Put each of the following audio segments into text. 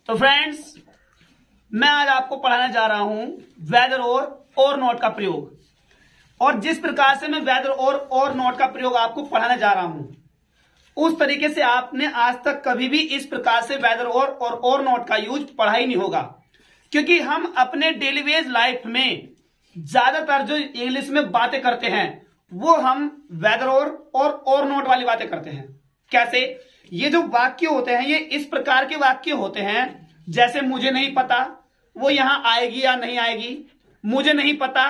तो फ्रेंड्स, मैं आज आपको पढ़ाने जा रहा हूं वेदर और नॉट का प्रयोग। और जिस प्रकार से मैं वेदर और नॉट का प्रयोग आपको पढ़ाने जा रहा हूं, उस तरीके से आपने आज तक कभी भी इस प्रकार से वेदर और नॉट का यूज पढ़ा ही नहीं होगा। क्योंकि हम अपने डेली वेज लाइफ में ज्यादातर जो इंग्लिश में बातें करते हैं वो हम वेदर और नॉट वाली बातें करते हैं। कैसे? ये जो वाक्य होते हैं ये इस प्रकार के वाक्य होते हैं, जैसे मुझे नहीं पता वो यहां आएगी या नहीं आएगी, मुझे नहीं पता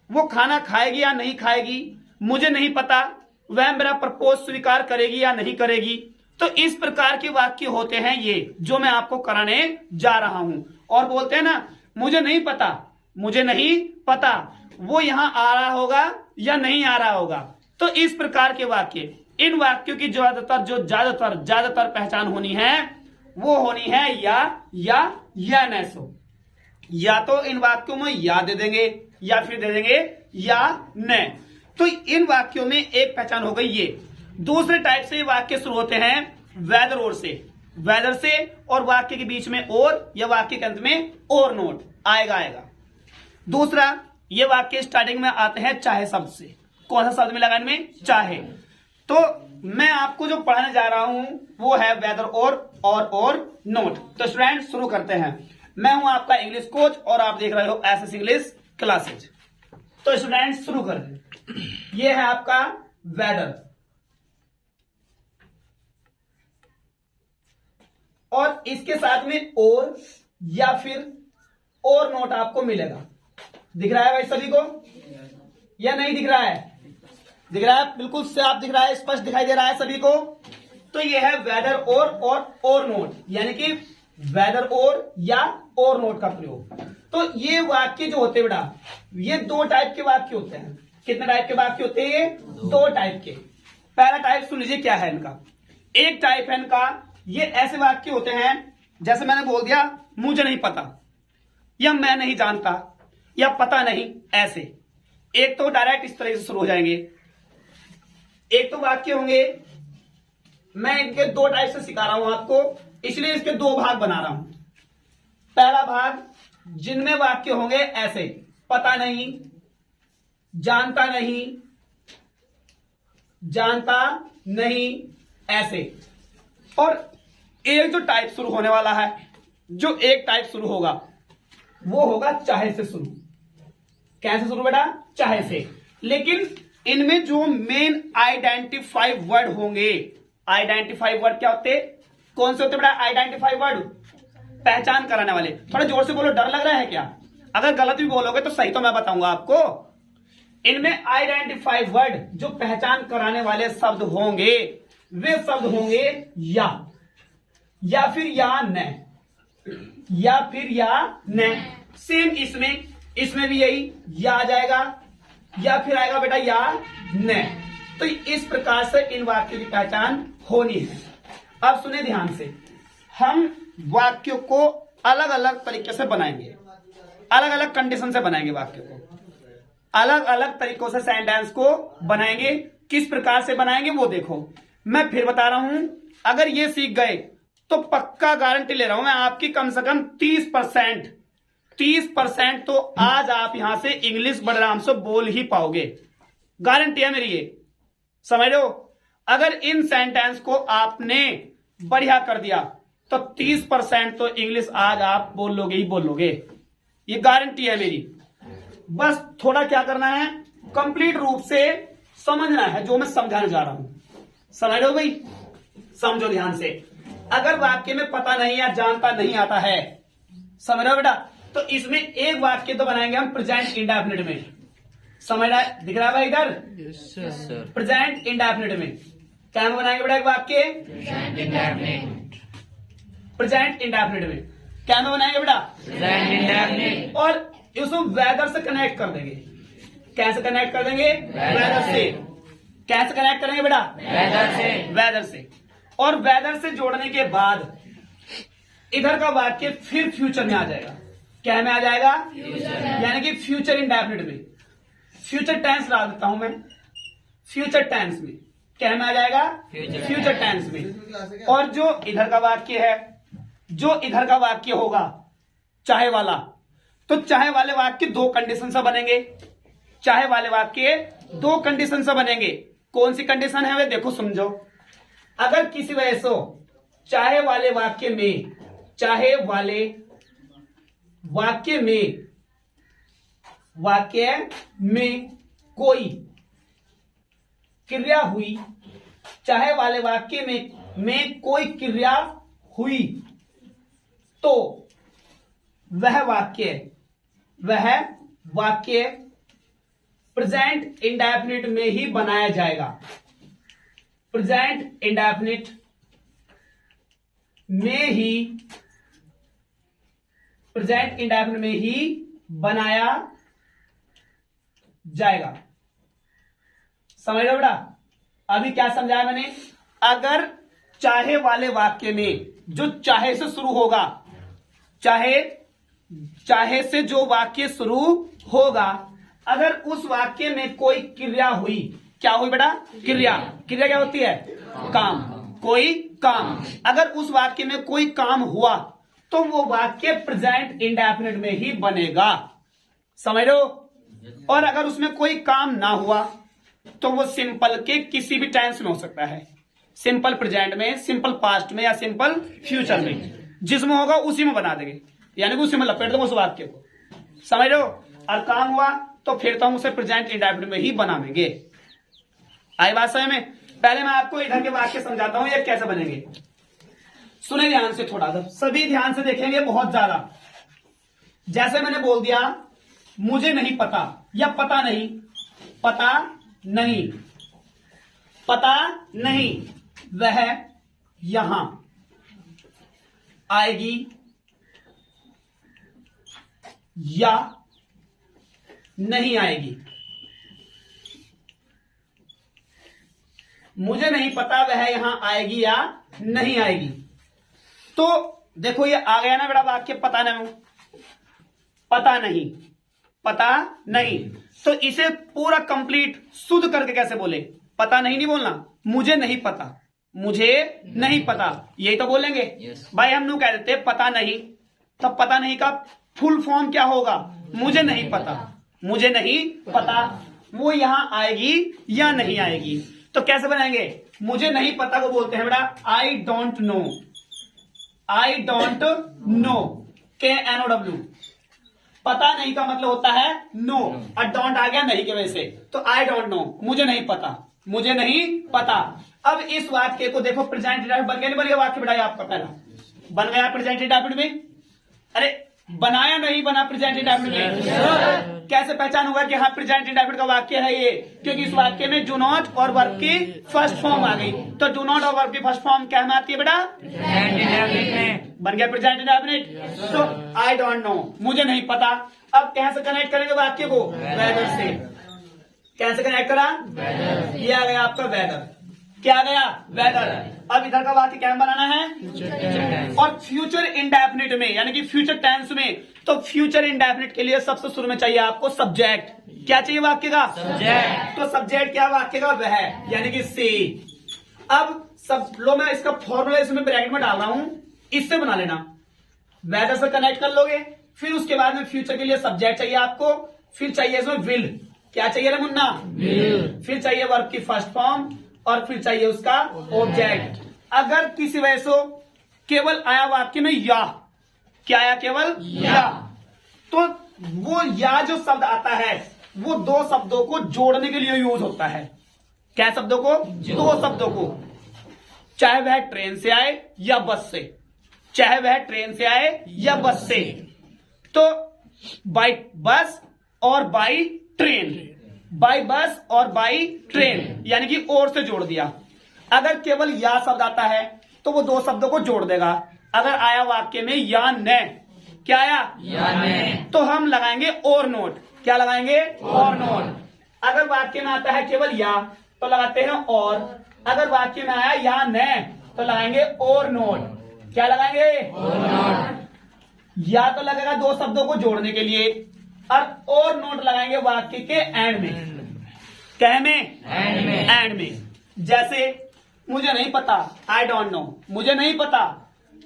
वो खाना खाएगी या नहीं खाएगी, मुझे नहीं पता वह मेरा प्रपोज स्वीकार करेगी या नहीं करेगी। तो इस प्रकार के वाक्य होते हैं ये जो मैं आपको कराने जा रहा हूं। और बोलते हैं ना, मुझे नहीं पता वो यहां आ रहा होगा या नहीं आ रहा होगा। तो इस प्रकार के वाक्य, इन वाक्यों की ज्यादातर पहचान होनी है वो होनी है या नैसो। या तो इन वाक्यों में या दे देंगे या फिर दे देंगे या न। तो इन वाक्यों में एक पहचान हो गई ये। दूसरे टाइप से ये वाक्य शुरू होते हैं वेदर से और वाक्य के बीच में और या वाक्य के अंत में और नोट आएगा। दूसरा, ये वाक्य स्टार्टिंग में आते हैं चाहे शब्द से। कौन सा शब्द मिलेगा इनमें? चाहे। तो मैं आपको जो पढ़ाने जा रहा हूं वो है वेदर और नोट। तो स्टूडेंट शुरू करते हैं। मैं हूं आपका इंग्लिश कोच और आप देख रहे हो एसएस इंग्लिश क्लासेज। तो स्टूडेंट शुरू करें। ये है आपका वेदर और इसके साथ में और या फिर और नोट आपको मिलेगा। दिख रहा है भाई सभी को या नहीं दिख रहा है? दिख रहा है, बिल्कुल साफ दिख रहा है, स्पष्ट दिखाई दे रहा है सभी को। तो ये है वेदर और नोट, यानी कि वेदर और या और नोट का प्रयोग। तो ये वाक्य जो होते हैं बेटा, ये दो टाइप के वाक्य होते हैं। कितने टाइप के वाक्य होते हैं? दो टाइप के। पहला टाइप सुन लीजिए क्या है इनका। एक टाइप है इनका, ये ऐसे वाक्य होते हैं जैसे मैंने बोल दिया मुझे नहीं पता या मैं नहीं जानता या पता नहीं, ऐसे। एक तो डायरेक्ट इस तरह से शुरू हो जाएंगे। एक तो वाक्य होंगे, मैं इनके दो टाइप से सिखा रहा हूं आपको, इसलिए इसके दो भाग बना रहा हूं। पहला भाग जिनमें वाक्य होंगे ऐसे, पता नहीं, जानता नहीं, ऐसे। और एक जो टाइप शुरू होने वाला है, जो एक टाइप शुरू होगा वो होगा चाहे से शुरू। कैसे शुरू बेटा? चाहे से। लेकिन इनमें जो मेन आइडेंटिफाई वर्ड होंगे, आइडेंटिफाई वर्ड क्या होते? कौन से होते बेटा आइडेंटिफाई वर्ड? पहचान कराने वाले। थोड़ा जोर से बोलो, डर लग रहा है क्या? अगर गलत भी बोलोगे तो सही तो मैं बताऊंगा आपको। इनमें आइडेंटिफाई वर्ड जो पहचान कराने वाले शब्द होंगे वे शब्द होंगे या फिर या न। सेम इसमें भी यही या आ जाएगा या फिर आएगा बेटा या न। तो इस प्रकार से इन वाक्यों की पहचान होनी है। अब सुने ध्यान से, हम वाक्यों को अलग अलग तरीके से बनाएंगे, अलग अलग कंडीशन से बनाएंगे वाक्यों को, अलग अलग तरीकों से सेंटेंस को बनाएंगे। किस प्रकार से बनाएंगे वो देखो। मैं फिर बता रहा हूं, अगर ये सीख गए तो पक्का गारंटी ले रहा हूं मैं आपकी, कम से कम 30% तो आज आप यहां से इंग्लिश बड़े आराम से बोल ही पाओगे। गारंटी है मेरी ये, समझ लो। अगर इन सेंटेंस को आपने बढ़िया कर दिया तो 30% तो इंग्लिश आज आप बोलोगे ही बोलोगे, ये गारंटी है मेरी। बस थोड़ा क्या करना है, कंप्लीट रूप से समझना है जो मैं समझाने जा रहा हूं। समझ लो भाई, समझो ध्यान से। अगर वाक्य में पता नहीं या जानता नहीं आता है, समझ रहे हो बेटा, तो इसमें एक वाक्य तो बनाएंगे हम प्रेजेंट इंडेफिनिट में। समझ रहा है? दिख रहा है भाई इधर? प्रेजेंट इंडेफिनिट में क्या में बनाएंगे बेटा एक वाक्य? प्रेजेंट इंडेफिनिट में क्या में बनाएंगे बेटा? और उसको वेदर से कनेक्ट कर देंगे। कैसे कनेक्ट कर देंगे? वेदर से। कैसे कनेक्ट करेंगे बेटा? वेदर से। और वेदर से जोड़ने के बाद इधर का वाक्य फिर फ्यूचर में आ जाएगा। क्या में आ जाएगा? यानी कि फ्यूचर इंडेफिनिट में। फ्यूचर टेंस ला देता हूं मैं, फ्यूचर टेंस में क्या में आ जाएगा? फ्यूचर टेंस में। और जो इधर का वाक्य है जो इधर का वाक्य होगा चाहे वाला, तो चाहे वाले वाक्य दो कंडीशन से बनेंगे। चाहे वाले वाक्य दो कंडीशन से बनेंगे। कौन सी कंडीशन है वे देखो समझो। अगर किसी वजह से चाहे वाले वाक्य में, चाहे वाले वाक्य में कोई क्रिया हुई, चाहे वाले वाक्य में कोई क्रिया हुई, तो वह वाक्य प्रेजेंट इंडेफिनिट में ही बनाया जाएगा। प्रेजेंट इंडेफिनिट में ही बनाया जाएगा। समझ लो बेटा। अभी क्या समझाया मैंने? अगर चाहे वाले वाक्य में जो चाहे से शुरू होगा, चाहे से जो वाक्य शुरू होगा, अगर उस वाक्य में कोई क्रिया हुई, क्या हुई बेटा? क्रिया क्या होती है? काम। कोई काम। अगर उस वाक्य में कोई काम हुआ तो वो वाक्य प्रेजेंट इंडेफिनिट में ही बनेगा। समझ लो। और अगर उसमें कोई काम ना हुआ तो वो सिंपल के किसी भी टेंस में हो सकता है। सिंपल प्रेजेंट में, सिंपल पास्ट में या सिंपल फ्यूचर में, जिसमें होगा उसी में बना देंगे, यानी कि उसी में लपेट देंगे उस वाक्य को। समझ लो। और काम हुआ तो फिर तो हम उसे प्रेजेंट इंडेफिनिट में ही बनाएंगे। आई बात समझ में? पहले मैं आपको इधर के वाक्य समझाता हूं ये कैसे बनेंगे। सुने ध्यान से, थोड़ा सा सभी ध्यान से देखेंगे, बहुत ज्यादा। जैसे मैंने बोल दिया मुझे नहीं पता या पता नहीं, वह यहां आएगी या नहीं आएगी। मुझे नहीं पता वह यहां आएगी या नहीं आएगी। तो देखो ये आ गया ना बेटा वाक्य, पता नहीं। तो इसे पूरा कंप्लीट शुद्ध करके कैसे बोले? पता नहीं बोलना, मुझे नहीं पता, यही तो बोलेंगे। भाई हम लोग कह देते पता नहीं, तो पता नहीं का फुल फॉर्म क्या होगा? मुझे नहीं पता वो यहां आएगी या नहीं आएगी। तो कैसे बनाएंगे? मुझे नहीं पता को बोलते हैं बेटा आई डोंट नो, KNOW। पता नहीं का मतलब होता है नो, और डोंट आ गया नहीं के वजह से, तो आई डोंट नो, मुझे नहीं पता। अब इस वाक्य को देखो, प्रेजेंट इंडेफिनिट बन गया नहीं बन गया वाक्य बेटा? आपका पहला बन गया प्रेजेंट इंडेफिनिट में। अरे बनाया नहीं बना प्रेजेंट इंडेफिनिट में? कैसे पहचान होगा कि हाँ प्रेजेंट इंडेफिनिट का वाक्य है ये? क्योंकि इस वाक्य में डू नॉट और वर्ब की फर्स्ट फॉर्म आ गई। तो डू नॉट और वर्ब की फर्स्ट फॉर्म क्या में आती है बेटा? बन गया प्रेजेंट इंडेफिनिट। तो आई डोंट नो, मुझे नहीं पता। अब कैसे कनेक्ट करेंगे वाक्य को? वेदर से। कैसे कनेक्ट करा? ये आ गया आपका वेदर। क्या आ गया? वेदर। अब इधर का वाक्य क्या बनाना है? और फ्यूचर इंडेफिनिट में, यानी कि फ्यूचर टेंस में, तो फ्यूचर इंडेफिनिट के लिए सबसे शुरू में चाहिए आपको सब्जेक्ट। क्या चाहिए वाक्य का? सब्जेक्ट। तो सब्जेक्ट क्या वाक्य का? वह, यानी कि सी। अब सब लो, मैं इसका फॉर्मूला इसमें ब्रैकेट में डाल रहा हूं, इससे बना लेना। वेदर से कनेक्ट कर लोगे, फिर उसके बाद में फ्यूचर के लिए सब्जेक्ट चाहिए आपको, फिर चाहिए इसमें विल। क्या चाहिए रे मुन्ना? विल। फिर चाहिए वर्ब की फर्स्ट फॉर्म, और फिर चाहिए उसका ऑब्जेक्ट। अगर किसी वजह से केवल आया वाक्य में या, क्या आया? केवल या, तो वो या जो शब्द आता है वो दो शब्दों को जोड़ने के लिए यूज होता है। क्या शब्दों को? दो शब्दों को। चाहे वह ट्रेन से आए या बस से, तो बाई बस और बाई ट्रेन, यानी कि और से जोड़ दिया। अगर केवल या शब्द आता है तो वो दो शब्दों को जोड़ देगा। अगर आया वाक्य में या न, क्या आया? या न, तो हम लगाएंगे और नोट। क्या लगाएंगे? और नोट। अगर वाक्य में आता है केवल या तो लगाते हैं और, अगर वाक्य में आया या न तो लगाएंगे और नोट। क्या लगाएंगे? और नोट। या तो लगेगा दो शब्दों को जोड़ने के लिए, और नोट लगाएंगे वाक्य के एंड में। क्या में? एंड में। जैसे मुझे नहीं पता, आई डोंट नो, मुझे नहीं पता,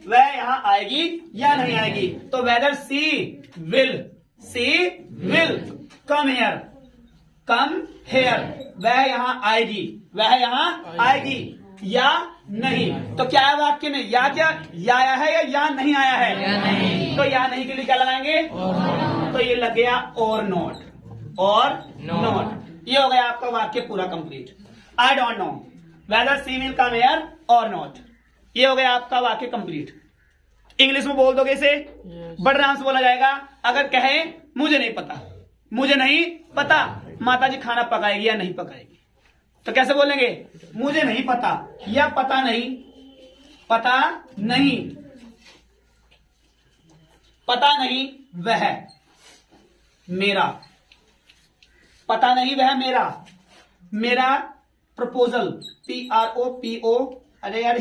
वह यहाँ आएगी या नहीं आएगी। तो weather C will come here, वह यहाँ आएगी, वह यहाँ आएगी या नहीं। तो क्या है वाक्य में, या क्या या आया है या नहीं आया है? या नहीं। तो या नहीं के लिए क्या लगाएंगे? तो ये लग गया और नॉट, ये हो गया आपका वाक्य पूरा complete. I don't know weather C will come here और नॉट, ये हो गया आपका वाक्य कंप्लीट। इंग्लिश में बोल दोगे इसे, बड़े आराम से बोला जाएगा। अगर कहे मुझे नहीं पता माता जी खाना पकाएगी या नहीं पकाएगी, तो कैसे बोलेंगे? मुझे नहीं पता या पता नहीं, वह मेरा, पता नहीं वह मेरा प्रपोजल, PROPO, अरे यार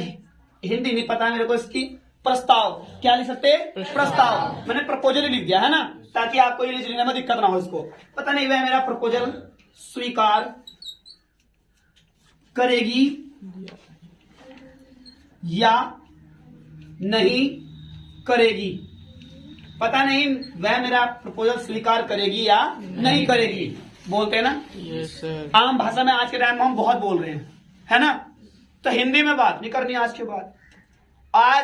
हिंदी नहीं पता मेरे को इसकी, प्रस्ताव, क्या लिख सकते? प्रस्ताव। मैंने प्रपोजल ही लिख दिया है ना, ताकि आपको इंग्लिश लिखने में दिक्कत ना हो। इसको पता नहीं वह मेरा प्रपोजल स्वीकार करेगी या नहीं करेगी, पता नहीं वह मेरा प्रपोजल स्वीकार करेगी या नहीं करेगी, बोलते हैं ना। Yes sir. आम भाषा में आज के टाइम में हम बहुत बोल रहे हैं, है ना। तो हिंदी में बात नहीं करनी आज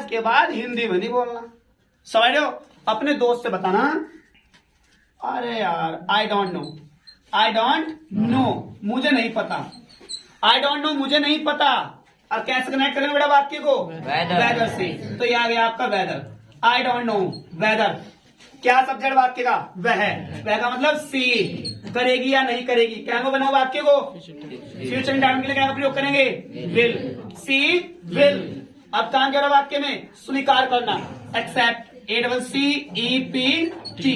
के बाद हिंदी में नहीं बोलना, समझ रहे हो। अपने दोस्त से बताना, अरे यार आई डोंट नो, मुझे नहीं पता, आई डोंट नो मुझे नहीं पता। और कैसे कनेक्ट करेंगे बेटा वाक्य को? वेदर से। तो ये आ गया आपका whether, I don't know whether, क्या सब्जेक्ट वाक्य का? वह का मतलब सी, करेगी या नहीं करेगी, क्या को बनाओ वाक्य को? फ्यूचर टाइम के लिए क्या का प्रयोग करेंगे? Will, she will. अब काम क्या रहा वाक्य में? स्वीकार करना, एक्सेप्ट, ACCEPT,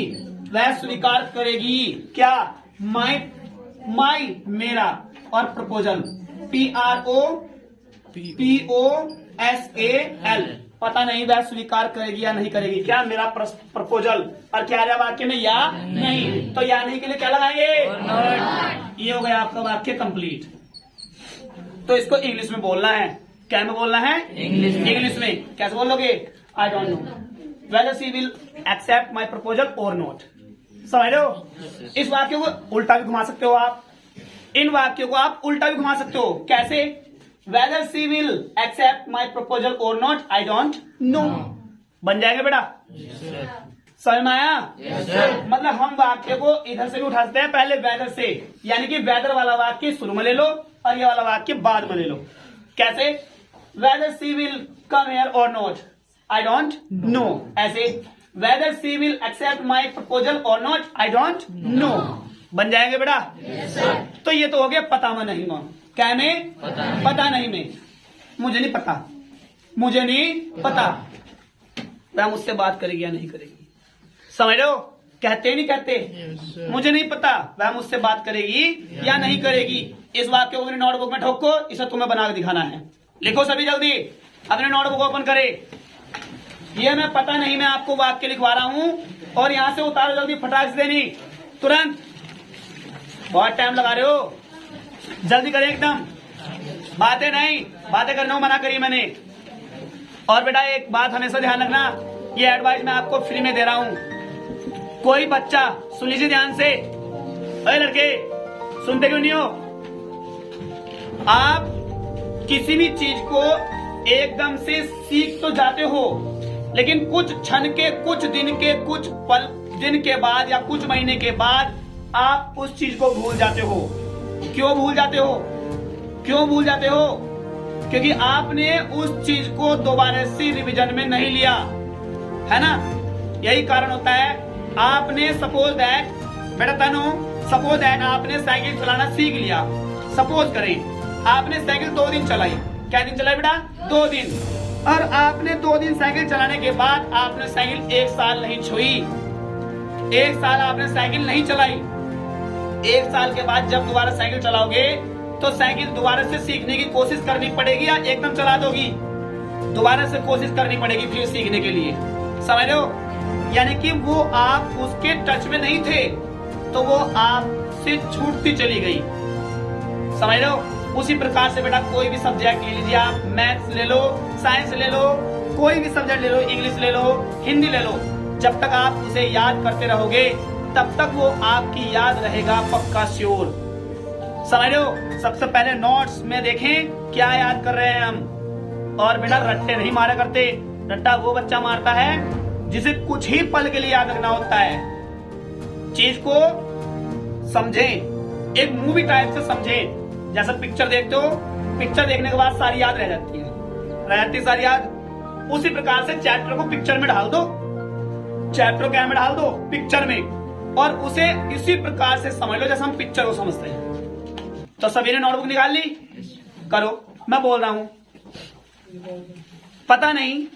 वह स्वीकार करेगी क्या? माई मेरा, और प्रपोजल PROPOSAL, पता नहीं वह स्वीकार करेगी या नहीं करेगी क्या? मेरा प्रपोजल। और क्या रहा वाक्य में? या नहीं। तो या नहीं के लिए क्या लगाएंगे? ये हो गया आपका वाक्य कंप्लीट। तो इसको इंग्लिश में बोलना है, क्या में बोलना है? इंग्लिश में। कैसे बोलोगे? I don't know whether she will accept my proposal और नॉट, समझ रहे हो। इस वाक्य को उल्टा भी घुमा सकते हो आप, इन वाक्यों को आप उल्टा भी घुमा सकते हो। कैसे? Whether she will accept my proposal और नॉट, आई डोंट नो, बन जाएगा बेटा। समझ में आया? मतलब हम वाक्य को इधर से भी उठा सकते हैं, पहले वेदर से, यानी कि वेदर वाला वाक्य शुरू में ले लो और ये वाला वाक्य बाद में ले लो। कैसे? Whether she will come here और नॉट, आई डोंट नो। ऐसे whether she will accept my proposal और नॉट, आई डोंट नो, बन जाएंगे बेटा। तो ये तो हो गया पता में नहीं में, क्या में? पता नहीं में, मुझे नहीं पता वह मुझसे बात करेगी या नहीं करेगी, समझ रहे हो। कहते नहीं कहते, मुझे नहीं पता वह मुझसे बात करेगी या नहीं करेगी। इस वाक्य को मेरी नोटबुक में ठोको, इसे तुम्हें बना के दिखाना है। लिखो सभी जल्दी, अपने नोटबुक ओपन करे। ये मैं पता नहीं मैं आपको वाक्य लिखवा रहा हूं, और यहां से उतारो जल्दी, फटाक से देनी तुरंत, बहुत टाइम लगा रहे हो, जल्दी करें एकदम, बातें करने को मना करी मैंने। और बेटा एक बात हमेशा ध्यान रखना, ये एडवाइस मैं आपको फ्री में दे रहा हूं। कोई बच्चा, सुन लीजिए ध्यान से, अरे लड़के सुनते क्यों नहीं हो? आप किसी भी चीज को एकदम से सीख तो जाते हो, लेकिन कुछ क्षण के, कुछ दिन के, कुछ पल दिन के बाद या कुछ महीने के बाद आप उस चीज को भूल जाते हो। क्यों भूल जाते हो? क्योंकि आपने उस चीज को दोबारा से रिवीजन में नहीं लिया, है ना। यही कारण होता है। आपने सपोज दैट बेटा तनु, सपोज दैट आपने साइकिल चलाना सीख लिया। सपोज करें आपने साइकिल 2 दिन चलाई। क्या दिन चलाई बेटा? 2 दिन। और आपने 2 दिन साइकिल चलाने के बाद आपने साइकिल 1 साल नहीं छुई, 1 साल आपने साइकिल नहीं चलाई। 1 साल के बाद जब दोबारा साइकिल चलाओगे तो साइकिल दोबारा से सीखने की कोशिश करनी पड़ेगी या एकदम चला दोगी? दोबारा से कोशिश करनी पड़ेगी फिर सीखने के लिए, समझ रहे हो। यानी कि वो आप उसके टच में नहीं थे तो वो आपसे छूटती चली गई, समझ रहे हो। उसी प्रकार से बेटा कोई भी सब्जेक्ट ले लीजिए आप, मैथ्स ले लो, साइंस ले लो, कोई भी सब्जेक्ट ले लो, इंग्लिश ले लो, हिंदी ले लो, जब तक आप उसे याद करते रहोगे तब तक वो आपकी याद रहेगा पक्का श्योर। समझ रहे हो? सबसे पहले नोट्स में देखें क्या याद कर रहे हैं हम। और बेटा रट्टे नहीं मारा करते। रट्टा वो बच्चा मारता है जिसे कुछ ही पल के लिए याद रखना होता है। चीज को समझें, एक मूवी टाइप से समझें। जैसा पिक्चर देखते हो, पिक्चर देखने के बाद सारी याद रह जाती है, सारी याद। उसी प्रकार से चैप्टर को पिक्चर में ढाल दो, चैप्टर क्या में डाल दो, पिक्चर में, और उसे इसी प्रकार से समझ लो जैसे हम पिक्चर को समझते हैं। तो सभी ने नोटबुक निकाल ली? करो, मैं बोल रहा हूं। पता नहीं,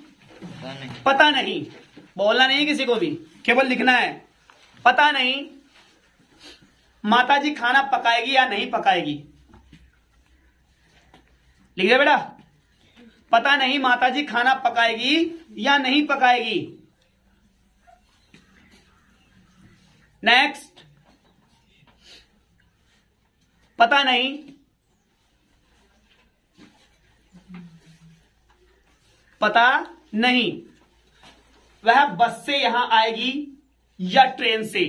पता नहीं, बोलना नहीं किसी को भी, केवल लिखना है। पता नहीं माताजी खाना पकाएगी या नहीं पकाएगी। लिख दे बेटा। पता नहीं माताजी खाना पकाएगी या नहीं पकाएगी। नेक्स्ट, पता नहीं पता नहीं वह बस से यहां आएगी या ट्रेन से।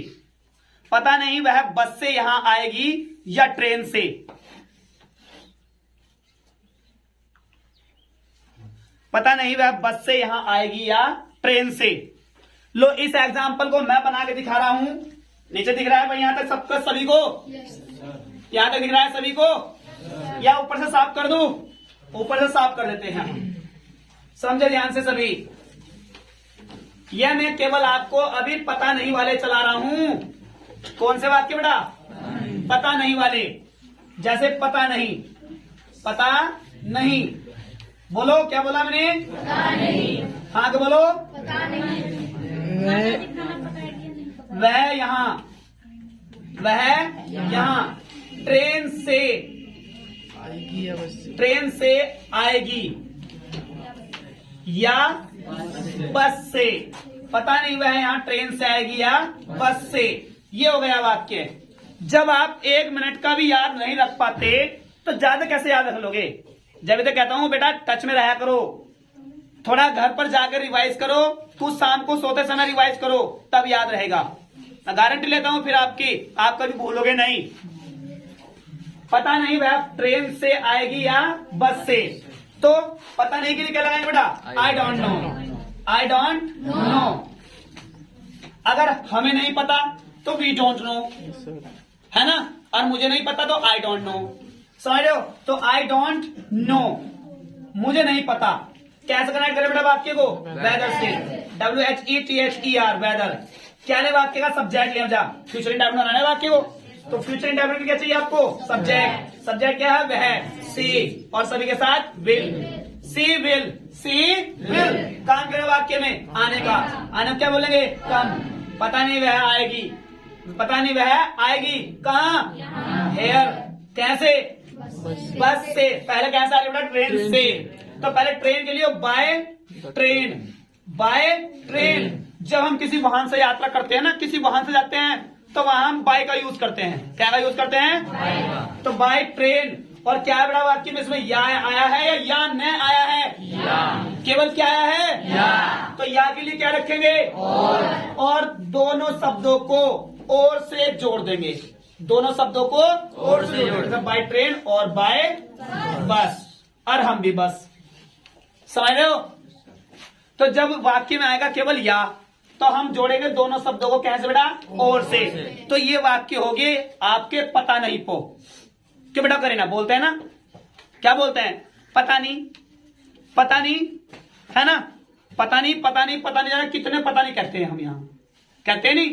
पता नहीं वह बस से यहां आएगी या ट्रेन से। पता नहीं वह बस से यहां आएगी या ट्रेन से। लो, इस एग्जाम्पल को मैं बना के दिखा रहा हूं। नीचे दिख रहा है भाई यहां तक सबका, सभी को? यहां तक दिख रहा है सभी को? या ऊपर से साफ कर दूं? ऊपर से साफ कर देते हैं। समझे ध्यान से सभी। यह मैं केवल आपको अभी पता नहीं वाले चला रहा हूं। कौन से वाक्य बेटा? पता नहीं वाले। जैसे पता नहीं, पता नहीं। बोलो, क्या बोला मैंने? पता नहीं। हाँ, तो बोलो। पता नहीं। वह यहां ट्रेन से आएगी या बस से। पता नहीं वह यहां ट्रेन से आएगी या बस से। ये हो गया वाक्य। जब आप 1 मिनट का भी याद नहीं रख पाते तो ज्यादा कैसे याद रख लोगे? जब तो कहता हूं बेटा टच में रहा करो, थोड़ा घर पर जाकर रिवाइज करो, तू शाम को सोते समय रिवाइज करो, तब याद रहेगा। मैं गारंटी लेता हूं फिर आप कभी भूलोगे नहीं। पता नहीं वह ट्रेन से आएगी या बस से। तो पता नहीं के लिए क्या लगाएंगे बेटा? आई don't no. I don't no. अगर हमें नहीं पता तो वी डोंट नो, है ना? और मुझे नहीं पता तो आई डोंट नो। समझ रहे हो? तो आई डोंट नो, मुझे नहीं पता। कैसे कनेक्ट करें बेटा वाक्य को? वेदर से। WHETHER, whether. क्या ले वाक्य का? सब्जेक्ट ले जा। फ्यूचर इंडेफिनिट बनाना है वाक्य को, तो फ्यूचर इंडेफिनिट क्या चाहिए आपको? सब्जेक्ट। सब्जेक्ट क्या है? वह। सी, और सभी के साथ will. She will, she will. काम करें वाक्य में आने का। आने क्या बोलेंगे? कम। पता नहीं वह आएगी, पता नहीं वह आएगी कहाँ? हेयर। कैसे? बस से। पहले कैसे आ रही बेटा? ट्रेन से। तो पहले ट्रेन के लिए बाय ट्रेन, बाय ट्रेन। जब हम किसी वाहन से यात्रा करते हैं ना, किसी वाहन से जाते हैं, तो वहां हम बाय का यूज करते हैं। क्या का यूज करते हैं? तो बाय ट्रेन। और क्या बड़ा वाक्य में इसमें या आया है या न आया है? या। केवल क्या आया है? या। तो या के लिए क्या रखेंगे? और दोनों शब्दों को और से जोड़ देंगे। दोनों शब्दों को और से जोड़ देंगे। बाय ट्रेन और बाय बस, और हम भी बस। समझ रहे हो? तो जब वाक्य में आएगा केवल या, तो हम जोड़ेंगे दोनों शब्दों को कैसे बेटा? और से। तो ये वाक्य हो गए आपके पता नहीं पो। क्यों बेटा करें ना, बोलते हैं ना, क्या बोलते हैं? पता नहीं, पता नहीं, है ना? पता नहीं, पता नहीं, पता नहीं। कितने पता नहीं कहते हैं हम यहाँ? कहते नहीं।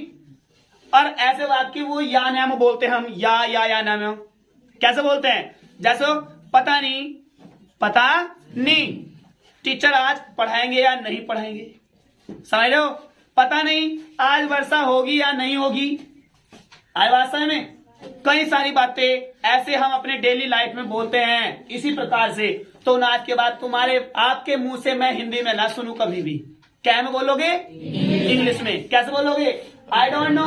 और ऐसे वाक्य वो या नाम बोलते हैं हम, या नाम। कैसे बोलते हैं? जैसे पता नहीं, पता नहीं टीचर आज पढ़ाएंगे या नहीं पढ़ाएंगे। समझ रहे हो? पता नहीं आज वर्षा होगी या नहीं होगी। आज वर्षा में कई सारी बातें ऐसे हम अपने डेली लाइफ में बोलते हैं इसी प्रकार से। तो आज के बाद आपके मुंह से मैं हिंदी में ना सुनूं कभी भी। क्या में बोलोगे? इंग्लिश में। कैसे बोलोगे? I don't know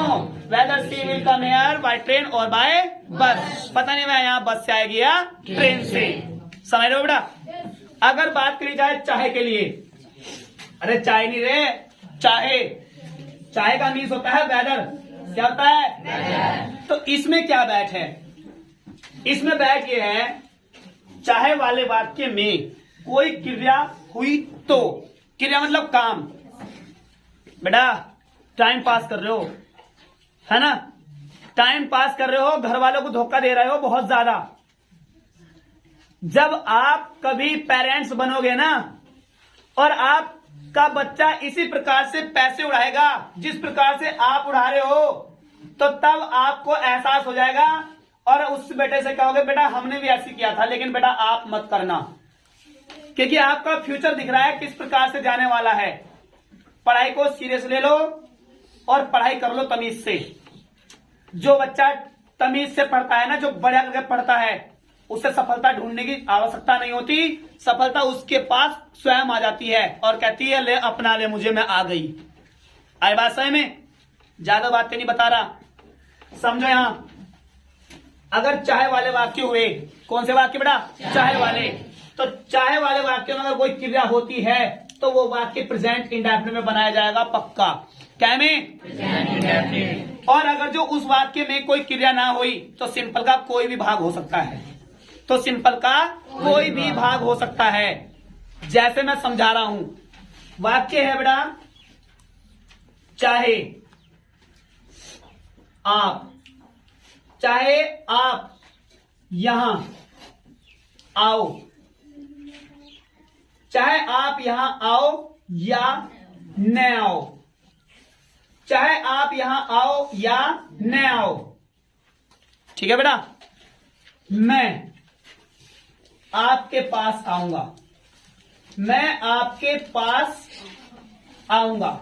whether she will come here by train और बाय बस। पता नहीं मैं यहाँ बस से आएगी या ट्रेन से। समझ रहे हो बेटा? अगर बात करी जाए चाय के लिए, अरे चाहे नहीं रे, चाहे। चाहे का मीन्स होता है वेदर। क्या होता है? तो इसमें क्या बैठ है? इसमें बैठ ये है, चाहे वाले वाक्य में कोई क्रिया हुई तो। क्रिया मतलब काम। बेटा टाइम पास कर रहे हो, है ना? टाइम पास कर रहे हो, घर वालों को धोखा दे रहे हो बहुत ज्यादा। जब आप कभी पेरेंट्स बनोगे ना, और आपका बच्चा इसी प्रकार से पैसे उड़ाएगा जिस प्रकार से आप उड़ा रहे हो, तो तब आपको एहसास हो जाएगा और उस बेटे से कहोगे बेटा हमने भी ऐसे किया था, लेकिन बेटा आप मत करना, क्योंकि आपका फ्यूचर दिख रहा है किस प्रकार से जाने वाला है। पढ़ाई को सीरियस ले लो और पढ़ाई कर लो तमीज से। जो बच्चा तमीज से पढ़ता है ना, जो बढ़िया करके पढ़ता है, उसे सफलता ढूंढने की आवश्यकता नहीं होती। सफलता उसके पास स्वयं आ जाती है और कहती है ले अपना ले मुझे, मैं आ गई। आई बात समझ में? ज्यादा बातें नहीं बता रहा, समझो। यहां अगर चाहे वाले वाक्य हुए, कौन से वाक्य बेटा? चाहे वाले। तो चाहे वाले वाक्य में अगर कोई क्रिया होती है तो वो वाक्य प्रेजेंट इंडेफिनिट में बनाया जाएगा पक्का। क्या में? Present indefinite. और अगर जो उस वाक्य में कोई क्रिया ना हुई तो सिंपल का कोई भी भाग हो सकता है। तो सिंपल का कोई भी भाग हो सकता है। जैसे मैं समझा रहा हूं, वाक्य है बेटा चाहे आप, चाहे आप यहां आओ, चाहे आप यहां आओ या न आओ, चाहे आप यहां आओ या न आओ। ठीक है बेटा? मैं आपके पास आऊंगा, मैं आपके पास आऊंगा।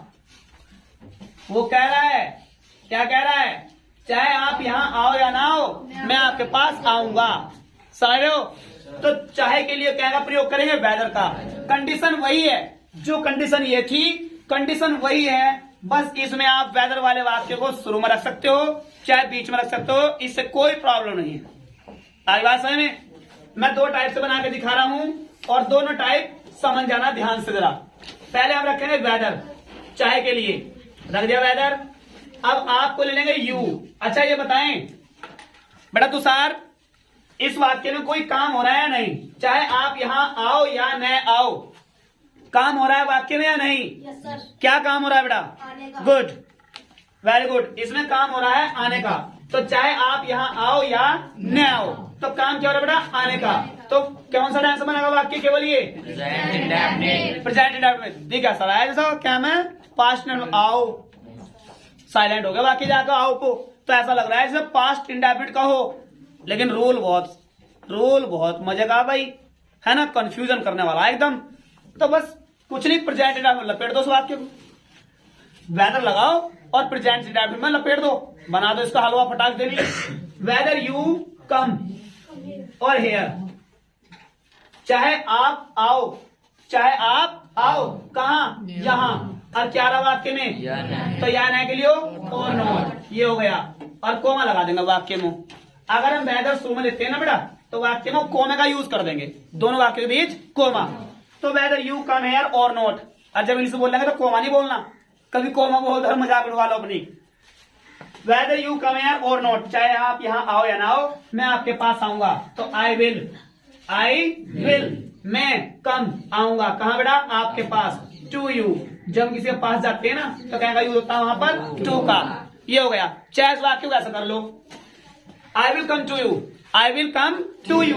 वो कह रहा है, क्या कह रहा है? चाहे आप यहां आओ या ना आओ, मैं आपके पास आऊंगा। समझ रहे हो? तो चाहे के लिए क्या का प्रयोग करेंगे? वेदर का। कंडीशन वही है, जो कंडीशन ये थी कंडीशन वही है, बस इसमें आप वेदर वाले वाक्य को शुरू में रख सकते हो, चाहे बीच में रख सकते हो, इससे कोई प्रॉब्लम नहीं है। आई बात समझ में? मैं दो टाइप से बना के दिखा रहा हूं और दोनों टाइप समझ जाना ध्यान से जरा। पहले हम रखेंगे वेदर, चाहे के लिए रख दिया वेदर। अब आपको ले लेंगे यू। अच्छा ये बताएं बेटा तुषार, इस वाक्य में कोई काम हो रहा है या नहीं? चाहे आप यहां आओ या न आओ, काम हो रहा है वाक्य में या नहीं? Yes sir. क्या काम हो रहा है बेटा? आने का। Good, very good. इसमें काम हो रहा है आने का। तो चाहे आप यहां आओ या न आओ, तो काम क्या हो रहा है बेटा? आने का। तो कौन सा डांस बनेगा वाक्य? केवल ये प्रेजेंट इंडेफिनिट। देखा सर आया जैसा क्या मैं पास्ट में आओ, साइलेंट हो गया वाक्य जाकर आओ को, तो ऐसा लग रहा है जैसे पास्ट इंडेफिनिट का हो, लेकिन रूल बहुत मजे का भाई, है ना? कंफ्यूजन करने वाला एकदम। तो बस कुछ नहीं, प्रेजेंट इंडेफिनिट लपेट दो उस वाक्य को, वेदर लगाओ और प्रेजेंट इंडेफिनिट में लपेट दो, बना दो इसका हलवा फटाक दे लिए। वेदर यू कम और हेयर, चाहे आप आओ, चाहे आप आओ कहां? यहां। और क्या रहा वाक्य में? तो या न के लिए और नॉट, ये हो गया। और कोमा लगा देंगे वाक्य में। अगर हम वेदर शुरू में लेते हैं ना बेटा, तो वाक्य में कोमे का यूज कर देंगे, दोनों वाक्य के बीच कोमा। तो वेदर यू कम हेयर और नॉट। और जब इंग्लिश बोलेंगे तो कोमा नहीं बोलना, कभी कोमा बोल दो मजाक उड़वा लो अपनी। वेदर यू कम हेयर और नॉट, चाहे आप यहां आओ या ना आओ, मैं आपके पास आऊंगा। तो आई विल, मैं कम आऊंगा कहां बेटा? आपके पास। टू यू, जब हम किसी के पास जाते हैं ना तो क्या का यूज होता है वहां पर? टू का। ये हो गया। चाहे इस वाक्य को ऐसा कर लो, I will come to you, I will come to you,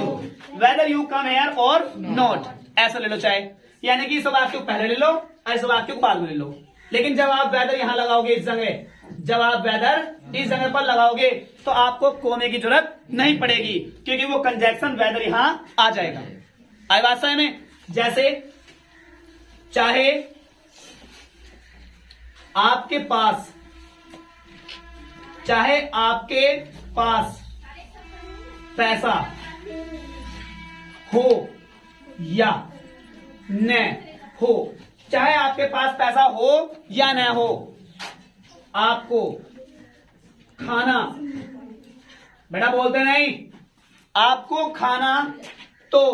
whether you come here और नॉट, ऐसा ले लो चाहे। यानी कि इस वाक्य को पहले ले लो और इस वाक्य को बाद में ले लो। लेकिन जब आप वेदर यहां लगाओगे इस जगह, जब आप वेदर इस जगह पर लगाओगे तो आपको कोमे की जरूरत नहीं पड़ेगी, क्योंकि वो कंजक्शन वेदर यहां आ जाएगा। आई बात समझ में? जैसे चाहे आपके पास, चाहे आपके पास पैसा हो या न हो, चाहे आपके पास पैसा हो या न हो, आपको खाना, बेटा बोलते नहीं, आपको खाना तो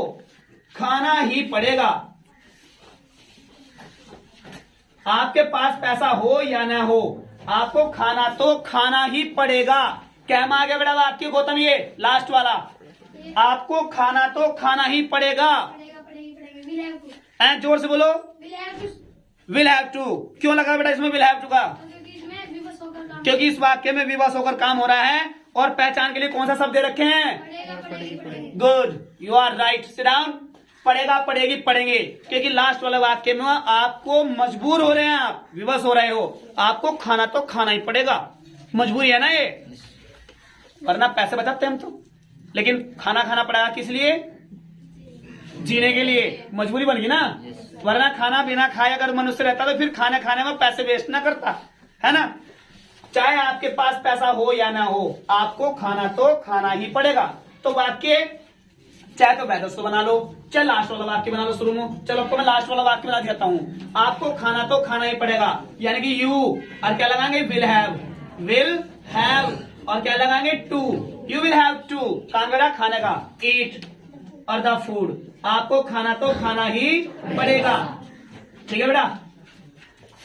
खाना ही पड़ेगा। आपके पास पैसा हो या ना हो, आपको खाना तो खाना ही पड़ेगा। क्या आ गया बेटा वाक्य गौतम, ये लास्ट वाला, आपको खाना तो खाना ही पड़ेगा। जोर से बोलो, विल हैव टू। क्यों लगा बेटा इसमें विल हैव टू का? क्योंकि इस वाक्य में विवश होकर काम हो रहा है और पहचान के लिए कौन सा शब्द दे रखे हैं? Good, you are right. Sit down. पढ़ेगा, पढ़ेगी, पढ़ेंगे, क्योंकि लास्ट वाले वाक्य में आपको मजबूर हो रहे हैं, आप विवश हो रहे हो, आपको खाना तो खाना ही पड़ेगा। मजबूरी है ना ये, वरना पैसे बचाते हम तो, लेकिन खाना खाना पड़ेगा किस लिए? जीने के लिए। मजबूरी बन गई ना, वरना खाना बिना खाए अगर मनुष्य रहता तो फिर खाने खाने में पैसे वेस्ट ना करता, है ना। चाहे आपके पास पैसा हो या ना हो, आपको खाना तो खाना ही पड़ेगा। तो वाक्य चाहे तो वेदर से बना लो, चाहे लास्ट वाला वाक्य बना लो शुरू में। चलो आपको मैं लास्ट वाला वाक्य बना देता हूं। आपको खाना तो खाना ही पड़ेगा, यानी कि यू और क्या लगाएंगे? विल हैव और क्या लगाएंगे? To. You will have to, काम करा खाने का, ईट और द फूड। आपको खाना तो खाना ही पड़ेगा, ठीक है बेटा।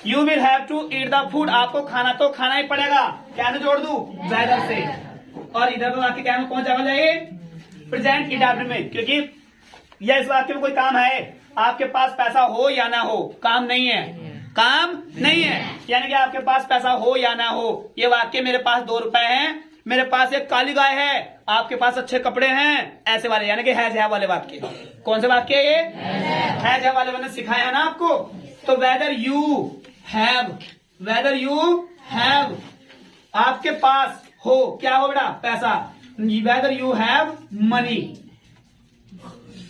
You will have to eat the food, आपको खाना तो खाना ही पड़ेगा। क्या जोड़ दू? वेदर से। और इधर तो वाक्य क्या में कौन जगह जाए? प्रेजेंट इंडेफिनिट में, क्योंकि यह इस वाक्य में कोई काम है। आपके पास पैसा हो या ना हो, काम नहीं है, काम नहीं है, यानी कि आपके पास पैसा हो या ना हो। ये वाक्य मेरे पास 2 रुपए हैं, मेरे पास एक काली गाय है, आपके पास अच्छे कपड़े हैं, ऐसे वाले, यानी कि हैज हैव वाले वाक्य। कौन से वाक्य ये? हैज हैव वाले मैंने सिखाया है ना आपको। तो वेदर यू हैव, आपके पास हो, क्या हो बेटा? पैसा। Whether you have money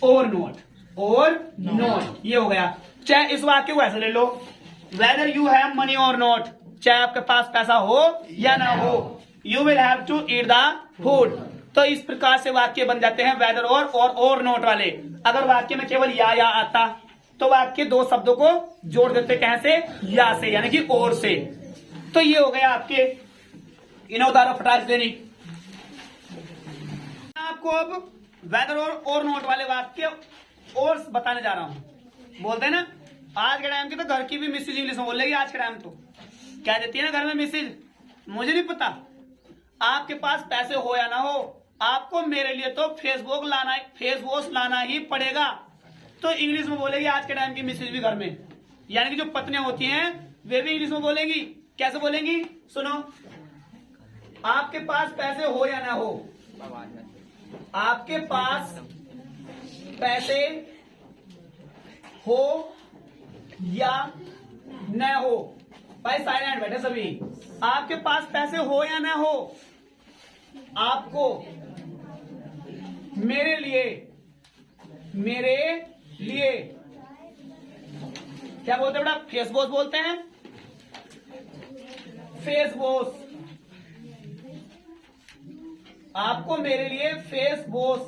or not, ये हो गया। चाहे इस वाक्य को ऐसे ले लो, whether you have money or not, चाहे आपके पास पैसा हो या ना हो, you will have to eat the food. तो इस प्रकार से वाक्य बन जाते हैं वेदर और नॉट वाले। अगर वाक्य में केवल या आता तो वाक्य 2 शब्दों को जोड़ देते, कैसे? या से, यानी कि और से। तो ये हो गया आपके इन्हें उतारो फटाक देनी। आपको अब वेदर और नॉट वाले वाक्य और बताने जा रहा हूं। बोलते हैं ना आज के टाइम की तो घर की भी मिसेज इंग्लिश में बोल लेगी। आज के टाइम तो क्या देती है ना घर में मिसेज, मुझे नहीं पता। आपके पास पैसे हो या ना हो, आपको मेरे लिए तो फेस वॉश लाना ही पड़ेगा। तो इंग्लिश में बोलेगी आज के टाइम की मिसेज भी घर में, यानी कि जो पत्नियां होती हैं वे भी इंग्लिश में बोलेंगी। कैसे बोलेंगी? सुनो, आपके पास पैसे हो या ना हो, आपके पास पैसे हो या न हो, भाई साइलेंट बैठे सभी। आपके पास पैसे हो या ना हो, आपको मेरे लिए क्या बोलते हैं बेटा? फेस वॉश बोलते हैं, फेस वॉश। आपको मेरे लिए फेस वॉश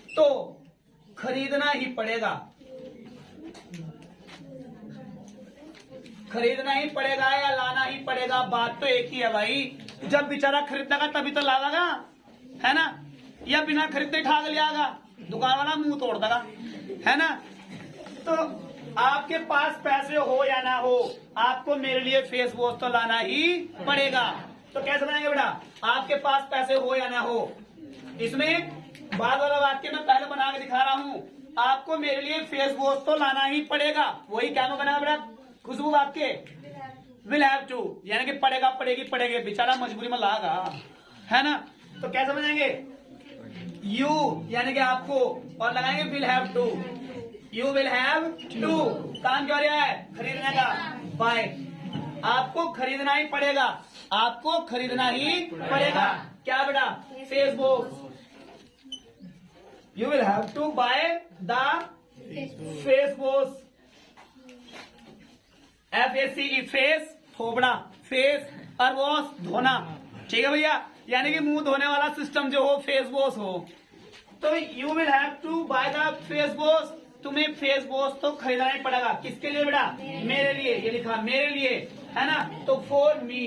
तो खरीदना ही पड़ेगा, खरीदना ही पड़ेगा या लाना ही पड़ेगा, बात तो एक ही है भाई। जब बेचारा खरीदेगा तभी तो लाएगा, है ना, या बिना खरीदे ठाक लियागा, दुकान वाला मुंह तोड़ देगा, है ना। तो आपके पास पैसे हो या ना हो, आपको मेरे लिए फेस वॉश तो लाना ही पड़ेगा। तो कैसे बनाएंगे बेटा? आपके पास पैसे हो या ना हो, इसमें बाद वाला वाक्य मैं पहले बना के दिखा रहा हूं। आपको मेरे लिए फेस वॉश तो लाना ही पड़ेगा, वही क्या में बना बेटा? खुशबू वाक्य विल हैव टू, यानी कि पड़ेगा, पड़ेगी, पड़ेगे, बेचारा मजबूरी में लागा, है ना। तो कैसे बनाएंगे? यू यानी कि आपको, और लगाएंगे will have to, you will have to. काम क्या रहा है? खरीदने का। बाय, आपको खरीदना ही पड़ेगा, आपको खरीदना ही पड़ेगा। क्या बेटा? Face wash. You will have to buy the face wash. FACE, face थोबड़ा, फेस और वॉश धोना, ठीक है भैया, यानी कि मुंह धोने वाला सिस्टम जो हो फेस वॉश हो। तो you will have to buy the face wash, तुम्हें फेस वॉश तो खरीदना ही पड़ेगा। किसके लिए बेटा? मेरे लिए, ये लिखा मेरे लिए, है ना। तो फॉर मी,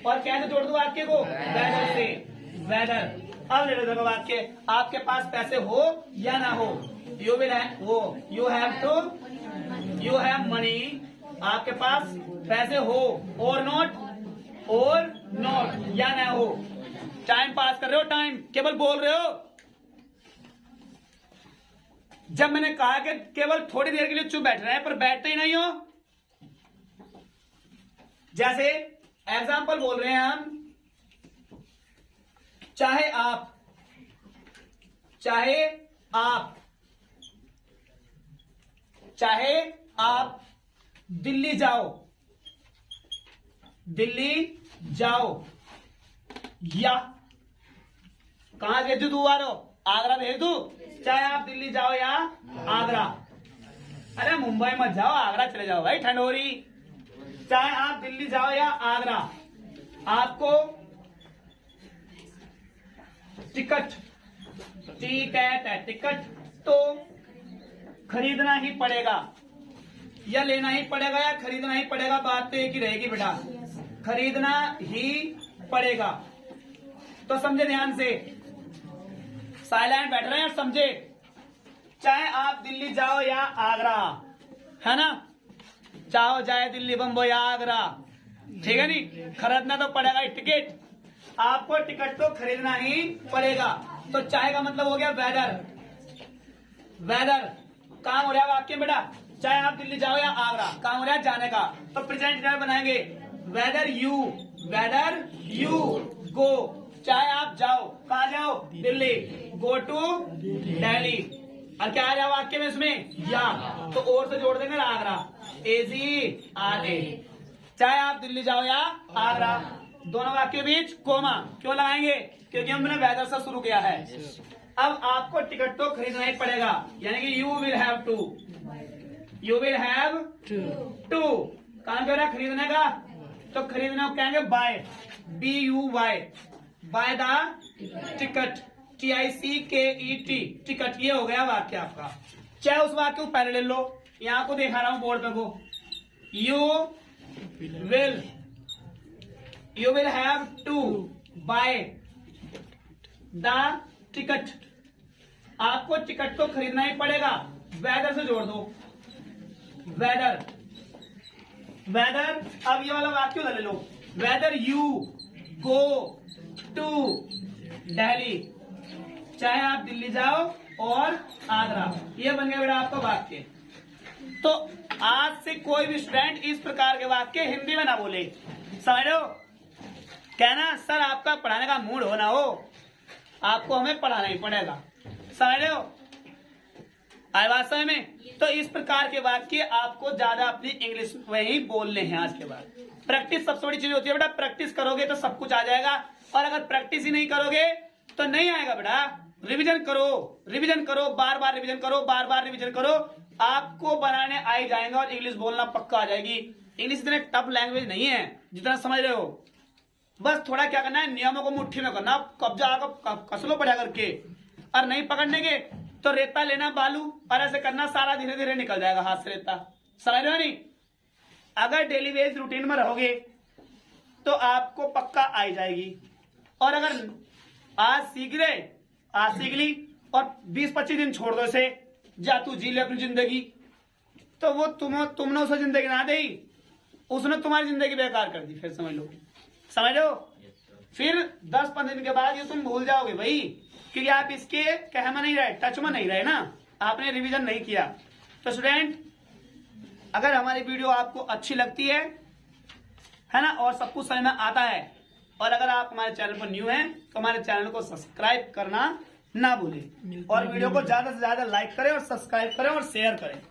और कैसे जोड़ दो वाक्य को? वेदर से, वेदर। अब ले लो वाक्य, आपके पास पैसे हो या ना हो, you have to you have money, आपके पास पैसे हो, और नॉट या ना हो। टाइम पास कर रहे हो, टाइम केवल बोल रहे हो। जब मैंने कहा कि केवल थोड़ी देर के लिए चुप बैठ रहे हैं, पर बैठते ही नहीं हो। जैसे एग्जाम्पल बोल रहे हैं हम, चाहे आप दिल्ली जाओ या कहां भेज दू आ रहे हो, आगरा भेज दू। चाहे आप दिल्ली जाओ या आगरा, अरे मुंबई मत जाओ, आगरा चले जाओ भाई, ठंड हो रही। चाहे आप दिल्ली जाओ या आगरा, आपको टिकट तो खरीदना ही पड़ेगा, या लेना ही पड़ेगा या खरीदना ही पड़ेगा। बात तो एक ही रहेगी बेटा, खरीदना ही पड़ेगा। तो समझे ध्यान से, साइलेंट बैठ रहे हैं और समझे। चाहे आप दिल्ली जाओ या आगरा, है ना, चाहो जाए दिल्ली बम्बई या आगरा, ठीक है नहीं, खरीदना तो पड़ेगा ही टिकट, आपको टिकट तो खरीदना ही पड़ेगा। तो चाहे का मतलब हो गया वेदर काम हो रहा है वाक्य बेटा। चाहे आप दिल्ली जाओ या आगरा, काम हो रहा है जाने का, तो प्रेजेंट टेंस बनाएंगे वेदर यू गो। चाहे आप जाओ, कहा जाओ, दिल्ली, गो टू दिल्ली। और क्या आ जाओ वाक्य में इसमें, या तो और से जोड़ देंगे आगरा, AGRA। चाहे आप दिल्ली जाओ या आगरा, दोनों वाक्य के बीच कोमा क्यों लगाएंगे, क्योंकि हमने वेदर से शुरू किया है। अब आपको टिकट तो खरीदना ही पड़ेगा, यानी कि यू विल हैव टू काम कर रहा है खरीदने का, तो खरीदने को कहेंगे buy, BUY, buy the ticket, TICKET, ticket. ये हो गया वाक्य आपका। चाहे उस वाक्य को पहले ले लो, यहां को दिखा रहा हूं बोर्ड पे को, you will have to buy the ticket, आपको टिकट तो खरीदना ही पड़ेगा। वेदर से जोड़ दो, वेदर। अब ये वाला वाक्य ले लो, whether you go to Delhi, चाहे आप दिल्ली जाओ और आगरा। ये बन गया बेटा आपका वाक्य। तो आज से कोई भी स्टूडेंट इस प्रकार के वाक्य हिंदी में ना बोले, समझ रहे हो। कहना सर आपका पढ़ाने का मूड हो ना हो, आपको हमें पढ़ाना ही पड़ेगा, समझ रहे हो। आए बात समझ में। तो इस प्रकार के वाक्य आपको ज्यादा अपनी इंग्लिश में ही बोलने हैं आज के बाद। प्रैक्टिस सबसे बड़ी चीज होती है बेटा, प्रैक्टिस करोगे तो सब कुछ आ जाएगा, और अगर प्रैक्टिस ही नहीं करोगे तो नहीं आएगा बेटा। रिवीजन करो, बार बार रिवीजन करो, आपको बनाने आ ही जाएंगे और इंग्लिश बोलना पक्का आ जाएगी। इंग्लिश इतने टफ लैंग्वेज नहीं है जितना समझ रहे हो। बस थोड़ा क्या करना है, नियमों को मुट्ठी में करना, कब्जा कस लो बढ़िया करके, और नहीं पकड़ने के तो रेता लेना बालू, और ऐसे करना, सारा धीरे धीरे निकल जाएगा हाथ से रेता, समझ रहे हो नहीं। अगर डेली बेस्ड रूटीन में रहोगे तो आपको पक्का आ ही जाएगी। और अगर आज सीख ली और 20-25 दिन छोड़ दो इसे, जा तू जी ले अपनी जिंदगी, तो वो तुमने उसे जिंदगी ना दी, उसने तुम्हारी जिंदगी बेकार कर दी। फिर समझ लो फिर 10-15 दिन के बाद ये तुम भूल जाओगे भाई, क्योंकि आप इसके कह में नहीं रहे, टच में नहीं रहे ना, आपने रिवीजन नहीं किया। तो स्टूडेंट, अगर हमारी वीडियो आपको अच्छी लगती है ना, और सब कुछ समझ में आता है, और अगर आप हमारे चैनल पर न्यू हैं तो हमारे चैनल को सब्सक्राइब करना ना भूलें, और वीडियो को ज्यादा से ज्यादा लाइक करें और सब्सक्राइब करें और शेयर करें।